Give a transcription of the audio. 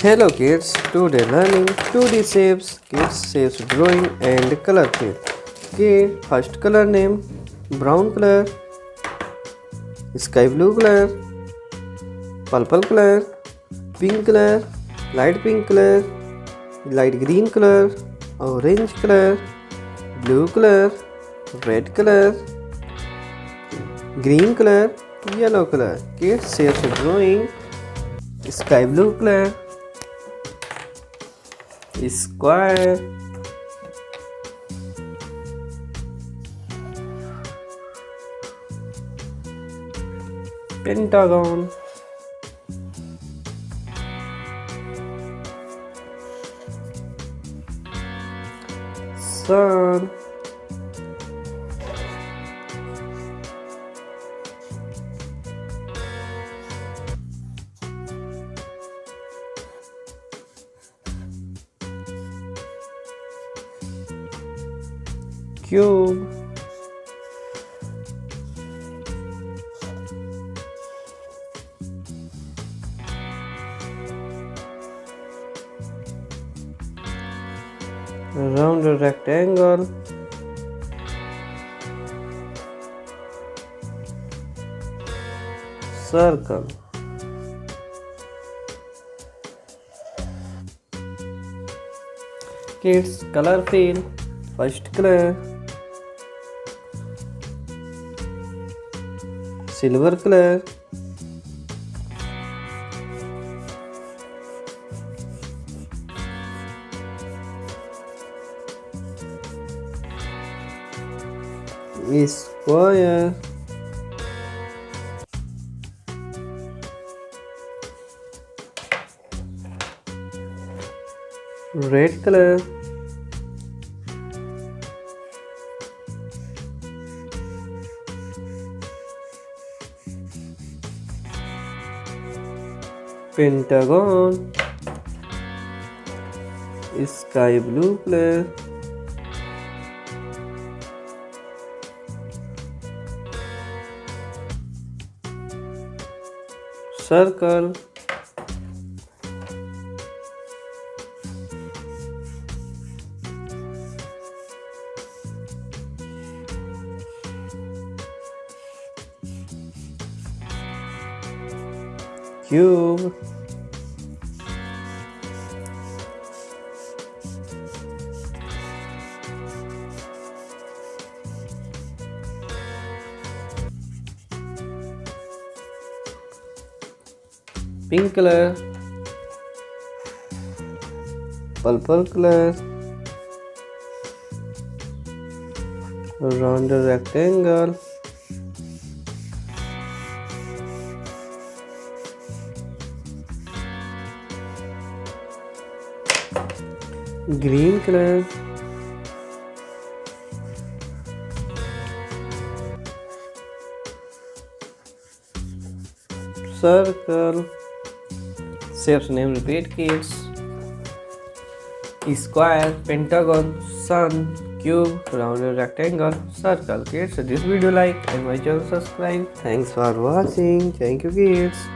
Hello kids, today learning 2D shapes, kids shapes drawing and color fill. Kid, first color name, brown color, sky blue color, purple color, pink color, light pink color, light green color, orange color, blue color, red color, green color, yellow color. Kids shapes drawing sky blue color, square, pentagon, sun, cube, round rectangle, circle, kids color fill, first color, silver color, square, red color, pentagon, sky blue color, circle, cube, pink color, purple color, round rectangle, green color, circle, shapes name repeat kids, square, pentagon, sun, cube, round rectangle, circle. Kids, this video like and my channel subscribe. Thanks for watching. Thank you kids.